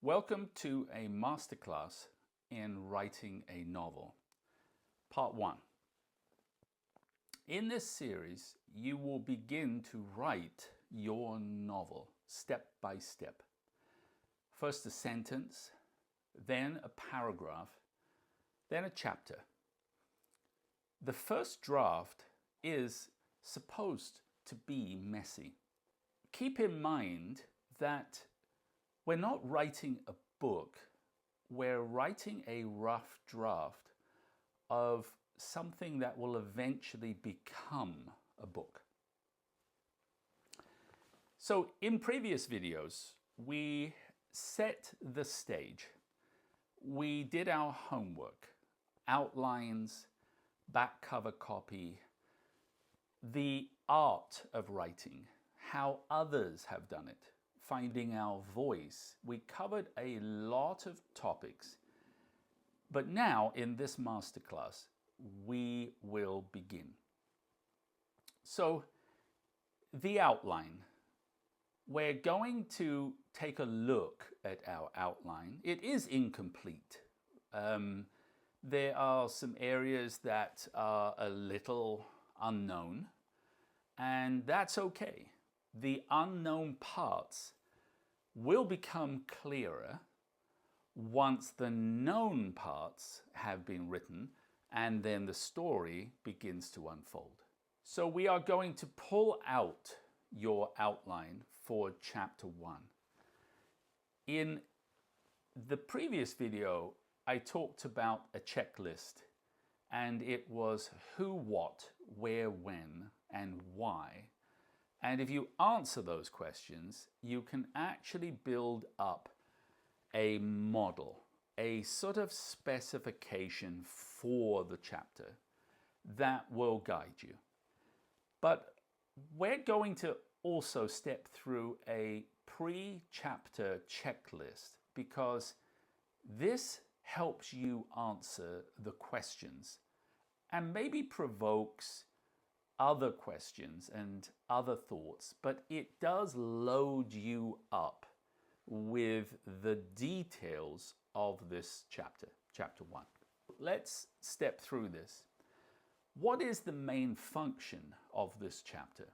Welcome to a masterclass in writing a novel, part 1. In this series, you will begin to write your novel step by step. First a sentence, then a paragraph, then a chapter. The first draft is supposed to be messy. Keep in mind that we're not writing a book, we're writing a rough draft of something that will eventually become a book. So in previous videos, we set the stage. We did our homework, outlines, back cover copy, the art of writing, how others have done it, finding our voice. We covered a lot of topics, but now in this masterclass, we will begin. So the outline, we're going to take a look at our outline. It is incomplete. There are some areas that are a little unknown, and that's okay. The unknown parts will become clearer once the known parts have been written and then the story begins to unfold. So we are going to pull out your outline for chapter 1. In the previous video, I talked about a checklist, and it was who, what, where, when, and why. And if you answer those questions, you can actually build up a model, a sort of specification for the chapter that will guide you. But we're going to also step through a pre-chapter checklist because this helps you answer the questions and maybe provokes other questions and other thoughts, but it does load you up with the details of this chapter, chapter 1. Let's step through this. What is the main function of this chapter?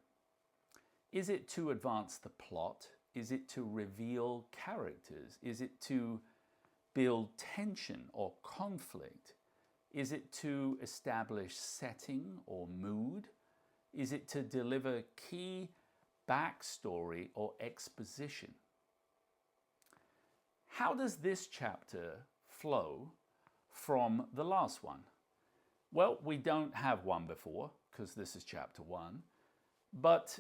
Is it to advance the plot? Is it to reveal characters? Is it to build tension or conflict? Is it to establish setting or mood? Is it to deliver key backstory or exposition? How does this chapter flow from the last one? Well, we don't have one before because this is chapter 1, but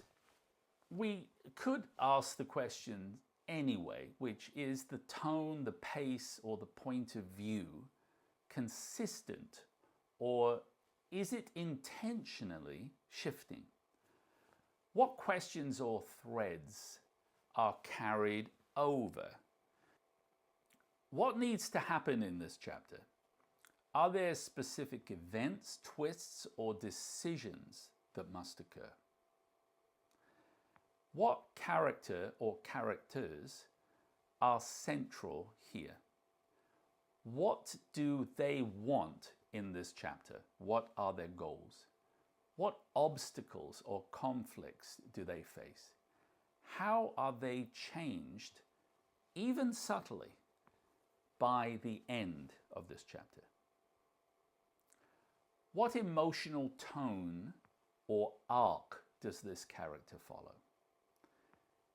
we could ask the question anyway, which is the tone, the pace, or the point of view consistent, or is it intentionally shifting? What questions or threads are carried over? What needs to happen in this chapter? Are there specific events, twists, or decisions that must occur? What character or characters are central here? What do they want in this chapter? What are their goals? What obstacles or conflicts do they face? How are they changed, even subtly, by the end of this chapter? What emotional tone or arc does this character follow?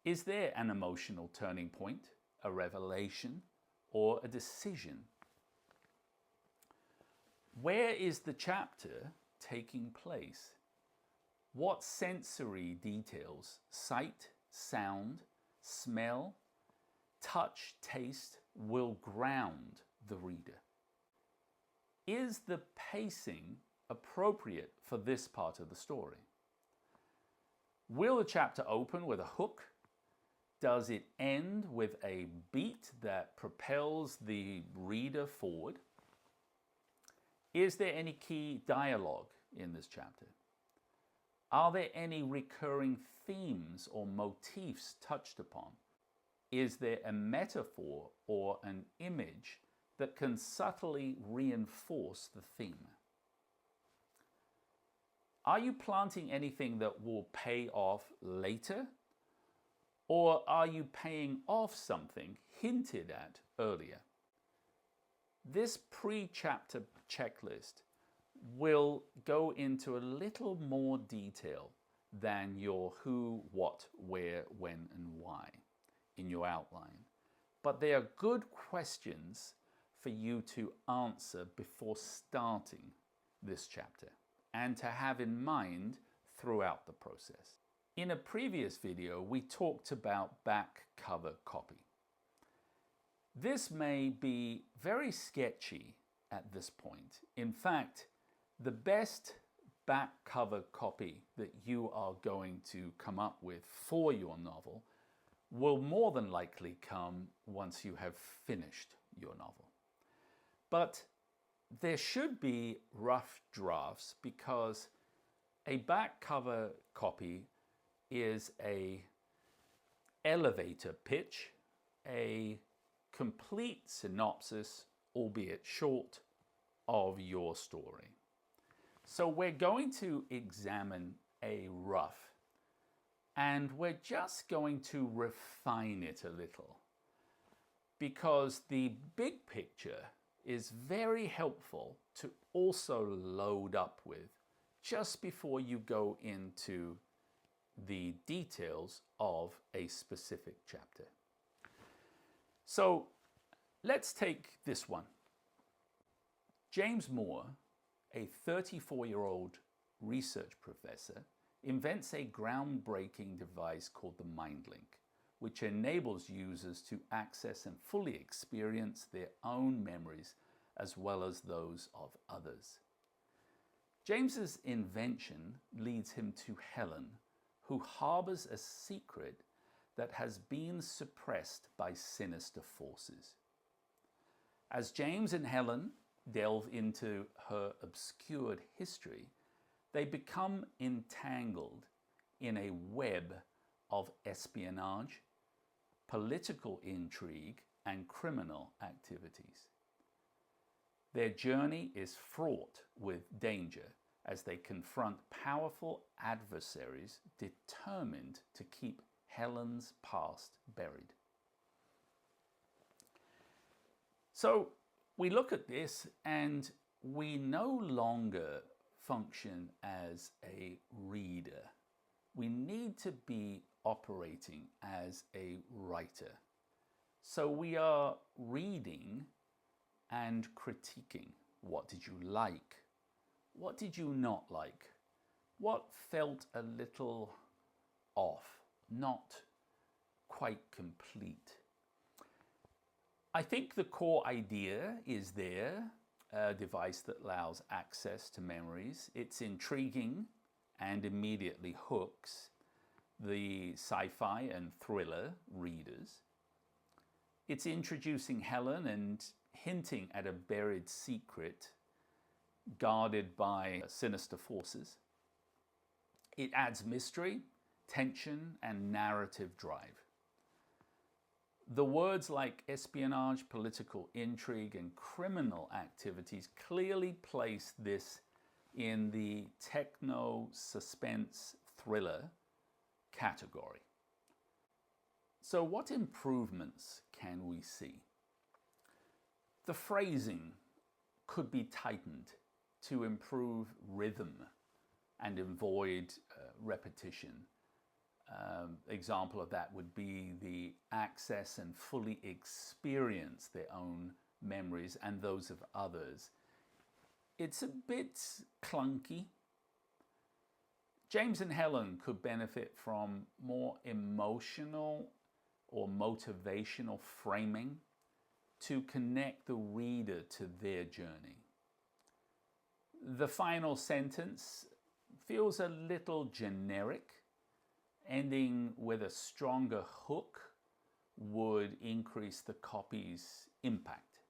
Is there an emotional turning point, a revelation, or a decision? Where is the chapter taking place? What sensory details, sight, sound, smell, touch, taste, will ground the reader? Is the pacing appropriate for this part of the story? Will the chapter open with a hook? Does it end with a beat that propels the reader forward? Is there any key dialogue in this chapter? Are there any recurring themes or motifs touched upon? Is there a metaphor or an image that can subtly reinforce the theme? Are you planting anything that will pay off later? Or are you paying off something hinted at earlier? This pre-chapter checklist will go into a little more detail than your who, what, where, when, and why in your outline. But they are good questions for you to answer before starting this chapter and to have in mind throughout the process. In a previous video, we talked about back cover copy. This may be very sketchy at this point. In fact, the best back cover copy that you are going to come up with for your novel will more than likely come once you have finished your novel. But there should be rough drafts because a back cover copy is an elevator pitch, a complete synopsis, albeit short, of your story. So we're going to examine a rough, and we're just going to refine it a little because the big picture is very helpful to also load up with just before you go into the details of a specific chapter. So let's take this one. James Moore, a 34-year-old research professor, invents a groundbreaking device called the MindLink, which enables users to access and fully experience their own memories as well as those of others. James's invention leads him to Helen, who harbors a secret that has been suppressed by sinister forces. As James and Helen delve into her obscured history, they become entangled in a web of espionage, political intrigue, and criminal activities. Their journey is fraught with danger as they confront powerful adversaries determined to keep Helen's past buried. So we look at this and we no longer function as a reader. We need to be operating as a writer. So we are reading and critiquing. What did you like? What did you not like? What felt a little off, not quite complete? I think the core idea is there, a device that allows access to memories. It's intriguing and immediately hooks the sci-fi and thriller readers. It's introducing Helen and hinting at a buried secret guarded by sinister forces. It adds mystery, tension, and narrative drive. The words like espionage, political intrigue, and criminal activities clearly place this in the techno-suspense thriller category. So what improvements can we see? The phrasing could be tightened to improve rhythm and avoid repetition. Example of that would be the access and fully experience their own memories and those of others. It's a bit clunky. James and Helen could benefit from more emotional or motivational framing to connect the reader to their journey. The final sentence feels a little generic. Ending with a stronger hook would increase the copy's impact.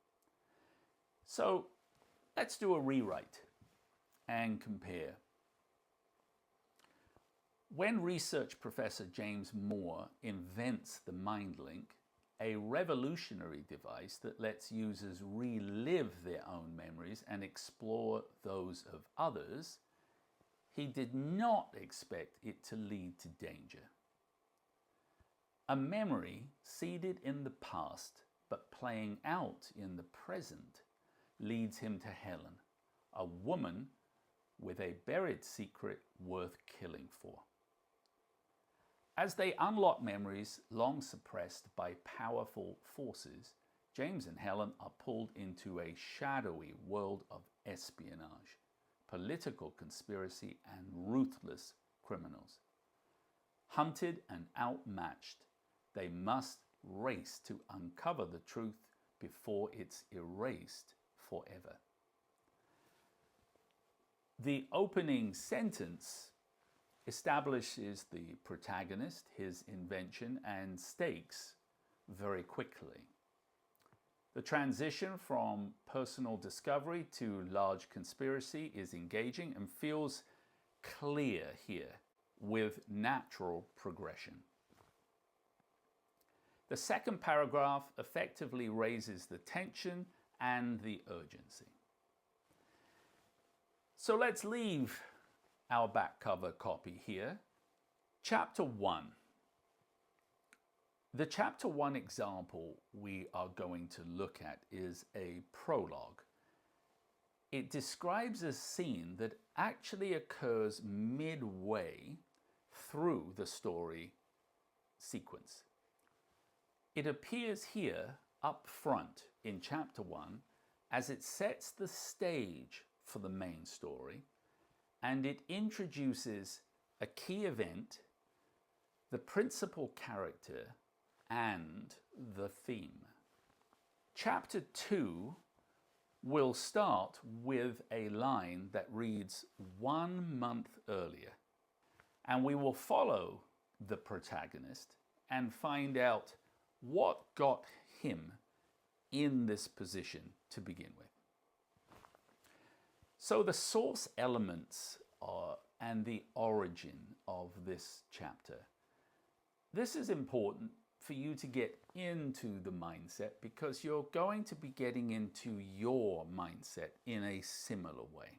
So let's do a rewrite and compare. When research professor James Moore invents the MindLink, a revolutionary device that lets users relive their own memories and explore those of others, he did not expect it to lead to danger. A memory seeded in the past but playing out in the present leads him to Helen, a woman with a buried secret worth killing for. As they unlock memories long suppressed by powerful forces, James and Helen are pulled into a shadowy world of espionage, political conspiracy, and ruthless criminals. Hunted and outmatched, they must race to uncover the truth before it's erased forever. The opening sentence establishes the protagonist, his invention, and stakes very quickly. The transition from personal discovery to large conspiracy is engaging and feels clear here with natural progression. The second paragraph effectively raises the tension and the urgency. So let's leave our back cover copy here. Chapter 1. The chapter 1 example we are going to look at is a prologue. It describes a scene that actually occurs midway through the story sequence. It appears here up front in chapter 1 as it sets the stage for the main story, and it introduces a key event, the principal character, and the theme. Chapter 2 will start with a line that reads 1 month earlier, and we will follow the protagonist and find out what got him in this position to begin with. So the source elements and the origin of this chapter. This is important for you to get into the mindset because you're going to be getting into your mindset in a similar way.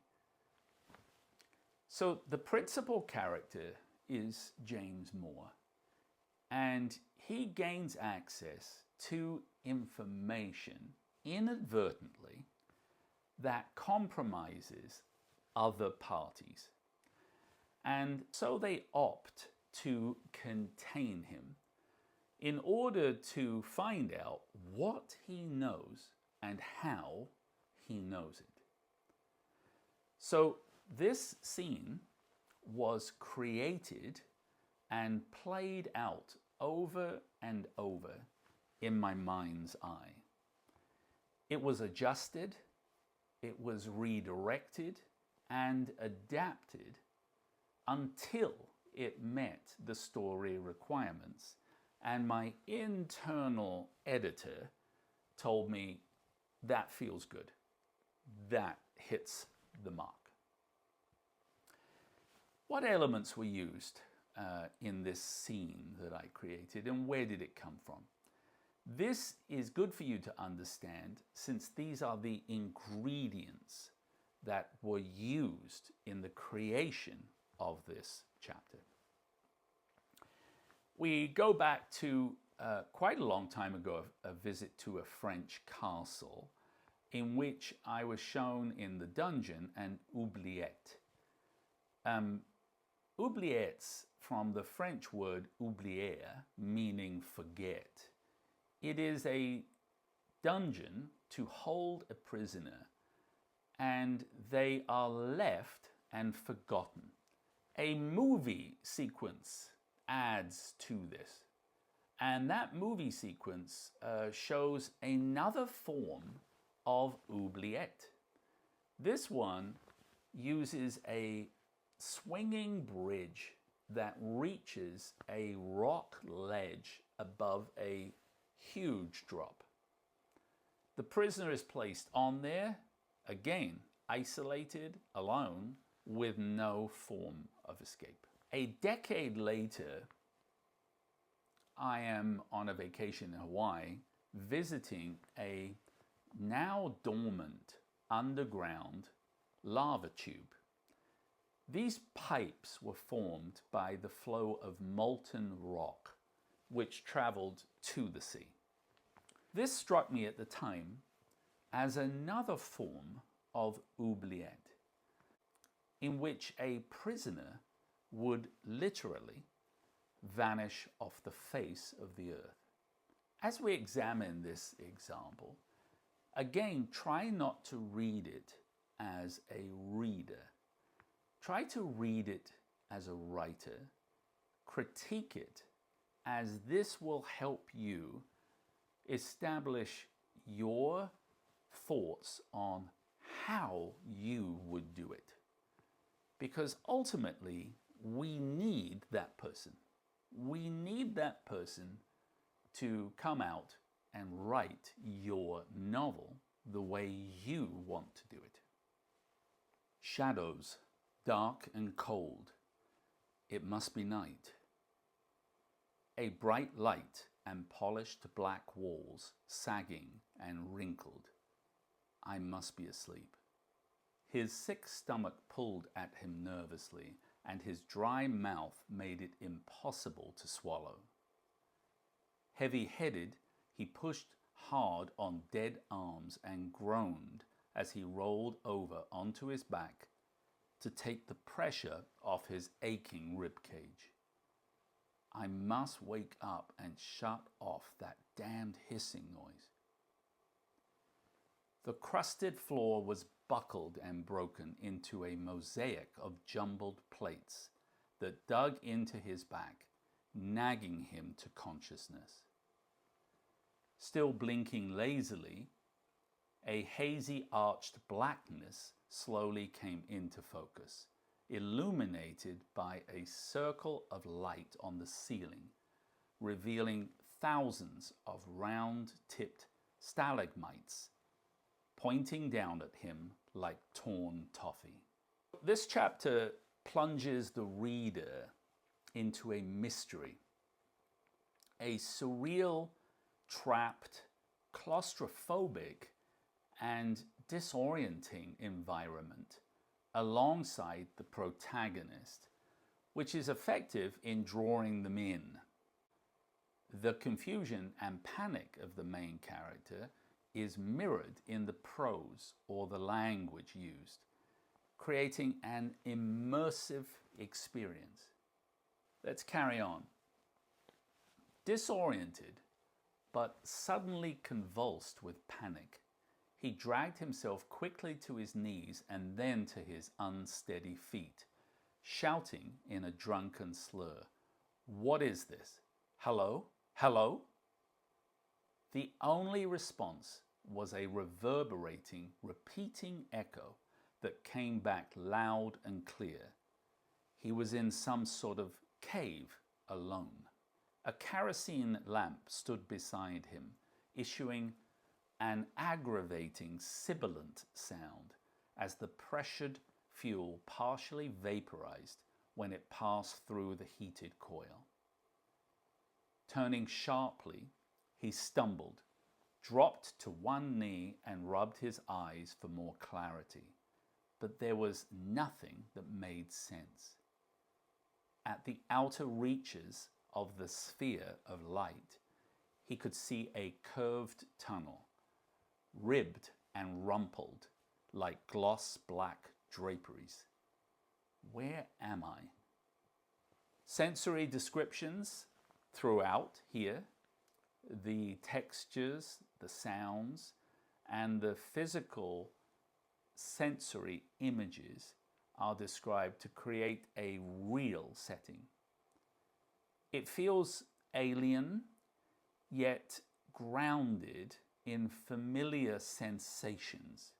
So the principal character is James Moore, and he gains access to information inadvertently that compromises other parties. And so they opt to contain him in order to find out what he knows and how he knows it. So this scene was created and played out over and over in my mind's eye. It was adjusted, it was redirected and adapted until it met the story requirements, and my internal editor told me that feels good, that hits the mark. What elements were used in this scene that I created, and where did it come from? This is good for you to understand since these are the ingredients that were used in the creation of this chapter. We go back to quite a long time ago, a visit to a French castle in which I was shown in the dungeon an oubliette. Oubliettes from the French word oublier, meaning forget. It is a dungeon to hold a prisoner, and they are left and forgotten. A movie sequence adds to this, and that movie sequence shows another form of oubliette. This one uses a swinging bridge that reaches a rock ledge above a huge drop. The prisoner is placed on there, again, isolated, alone, with no form of escape. A decade later, I am on a vacation in Hawaii visiting a now dormant underground lava tube. These pipes were formed by the flow of molten rock which traveled to the sea. This struck me at the time as another form of oubliette, in which a prisoner would literally vanish off the face of the earth. As we examine this example, again, try not to read it as a reader. Try to read it as a writer. Critique it, as this will help you establish your thoughts on how you would do it. Because ultimately, we need that person. We need that person to come out and write your novel the way you want to do it. Shadows, dark and cold. It must be night. A bright light and polished black walls, sagging and wrinkled. I must be asleep. His sick stomach pulled at him nervously, and his dry mouth made it impossible to swallow. Heavy-headed, he pushed hard on dead arms and groaned as he rolled over onto his back to take the pressure off his aching ribcage. I must wake up and shut off that damned hissing noise. The crusted floor was buckled and broken into a mosaic of jumbled plates that dug into his back, nagging him to consciousness. Still blinking lazily, a hazy arched blackness slowly came into focus, illuminated by a circle of light on the ceiling, revealing thousands of round-tipped stalagmites pointing down at him like torn toffee. This chapter plunges the reader into a mystery, a surreal, trapped, claustrophobic, and disorienting environment alongside the protagonist, which is effective in drawing them in. The confusion and panic of the main character is mirrored in the prose or the language used, creating an immersive experience. Let's carry on. Disoriented, but suddenly convulsed with panic, he dragged himself quickly to his knees and then to his unsteady feet, shouting in a drunken slur, "What is this? Hello? Hello?" The only response was a reverberating, repeating echo that came back loud and clear. He was in some sort of cave alone. A kerosene lamp stood beside him, issuing an aggravating sibilant sound as the pressured fuel partially vaporized when it passed through the heated coil. Turning sharply, he stumbled, dropped to one knee and rubbed his eyes for more clarity, but there was nothing that made sense. At the outer reaches of the sphere of light, he could see a curved tunnel, ribbed and rumpled like gloss black draperies. Where am I? Sensory descriptions throughout here. The textures, the sounds, and the physical sensory images are described to create a real setting. It feels alien, yet grounded in familiar sensations.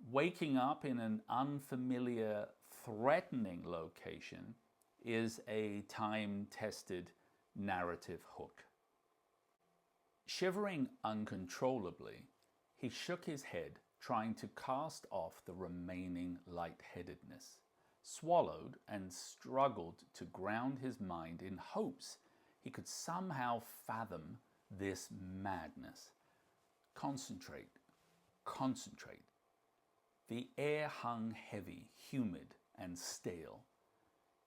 Waking up in an unfamiliar, threatening location is a time-tested narrative hook. Shivering uncontrollably, he shook his head, trying to cast off the remaining lightheadedness, swallowed and struggled to ground his mind in hopes he could somehow fathom this madness. Concentrate, concentrate. The air hung heavy, humid, and stale.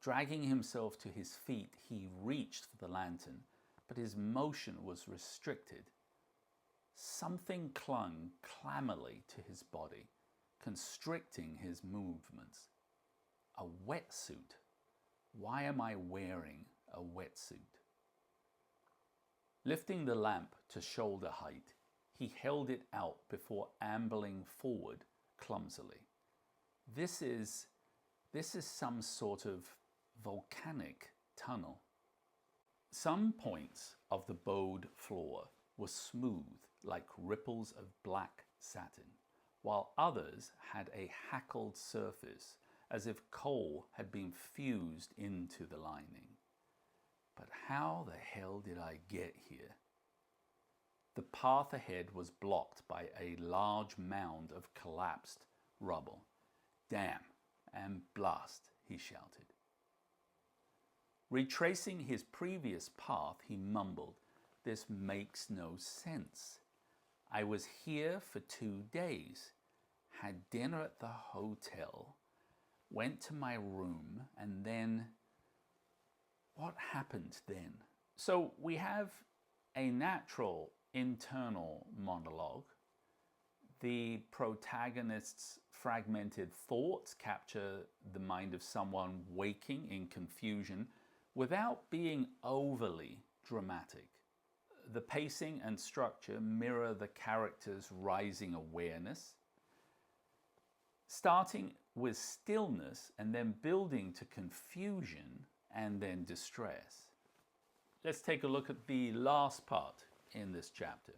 Dragging himself to his feet, he reached for the lantern, but his motion was restricted. Something clung clammily to his body, constricting his movements. A wetsuit. Why am I wearing a wetsuit? Lifting the lamp to shoulder height, he held it out before ambling forward clumsily. This is some sort of volcanic tunnel. Some points of the bowed floor were smooth like ripples of black satin, while others had a hackled surface as if coal had been fused into the lining. But how the hell did I get here? The path ahead was blocked by a large mound of collapsed rubble. Damn and blast, he shouted. Retracing his previous path, he mumbled, "This makes no sense. I was here for 2 days, had dinner at the hotel, went to my room, and then... what happened then?" So we have a natural internal monologue. The protagonist's fragmented thoughts capture the mind of someone waking in confusion without being overly dramatic. The pacing and structure mirror the character's rising awareness, starting with stillness and then building to confusion and then distress. Let's take a look at the last part in this chapter.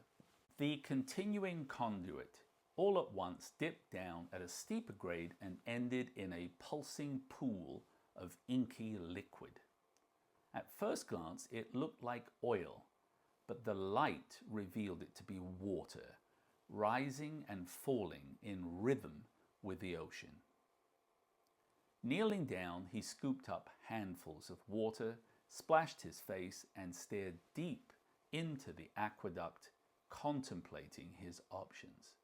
The continuing conduit all at once dipped down at a steeper grade and ended in a pulsing pool of inky liquid. At first glance, it looked like oil, but the light revealed it to be water, rising and falling in rhythm with the ocean. Kneeling down, he scooped up handfuls of water, splashed his face, and stared deep into the aqueduct, contemplating his options.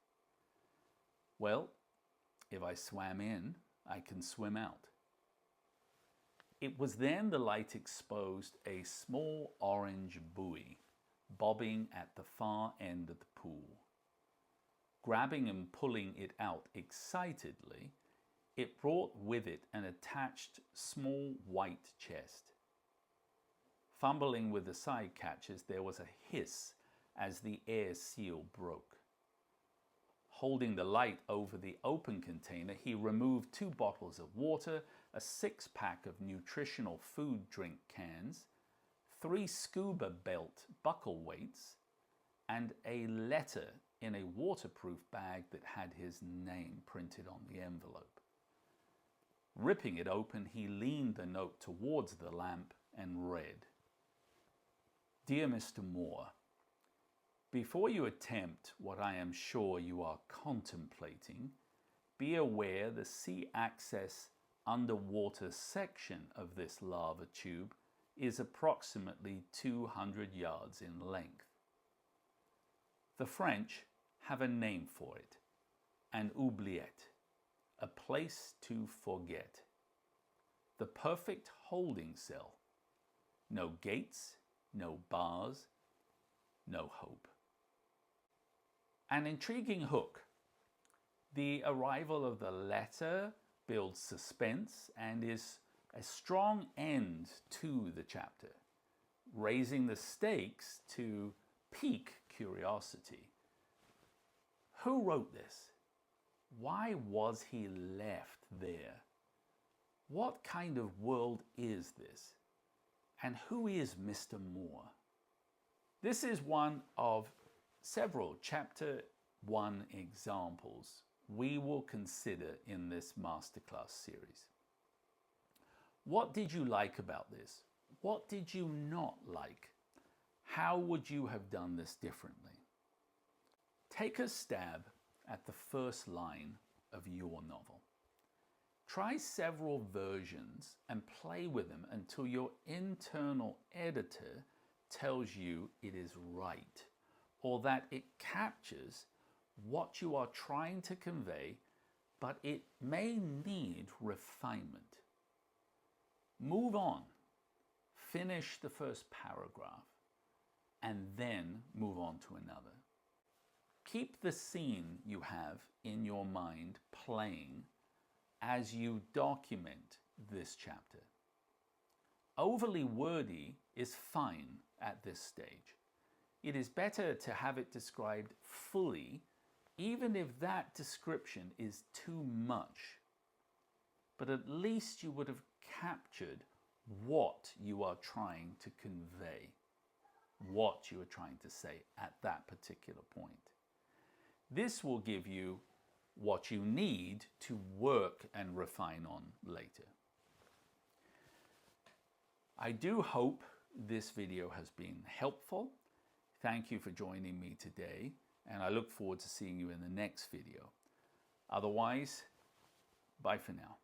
Well, if I swam in, I can swim out. It was then the light exposed a small orange buoy bobbing at the far end of the pool. Grabbing and pulling it out excitedly, it brought with it an attached small white chest. Fumbling with the side catches, there was a hiss as the air seal broke. Holding the light over the open container, he removed 2 bottles of water, a 6-pack of nutritional food drink cans, 3 scuba belt buckle weights, and a letter in a waterproof bag that had his name printed on the envelope. Ripping it open, he leaned the note towards the lamp and read, "Dear Mr. Moore, before you attempt what I am sure you are contemplating, be aware the sea access underwater section of this lava tube is approximately 200 yards in length. The French have a name for it, an oubliette, a place to forget. The perfect holding cell. No gates, no bars, no hope." An intriguing hook. The arrival of the letter builds suspense and is a strong end to the chapter, raising the stakes to pique curiosity. Who wrote this? Why was he left there? What kind of world is this? And who is Mr. Moore? This is one of several Chapter 1 examples we will consider in this masterclass series. What did you like about this? What did you not like? How would you have done this differently? Take a stab at the first line of your novel. Try several versions and play with them until your internal editor tells you it is right, or that it captures what you are trying to convey, but it may need refinement. Move on. Finish the first paragraph, and then move on to another. Keep the scene you have in your mind playing as you document this chapter. Overly wordy is fine at this stage. It is better to have it described fully, even if that description is too much. But at least you would have captured what you are trying to convey, what you are trying to say at that particular point. This will give you what you need to work and refine on later. I do hope this video has been helpful. Thank you for joining me today, and I look forward to seeing you in the next video. Otherwise, bye for now.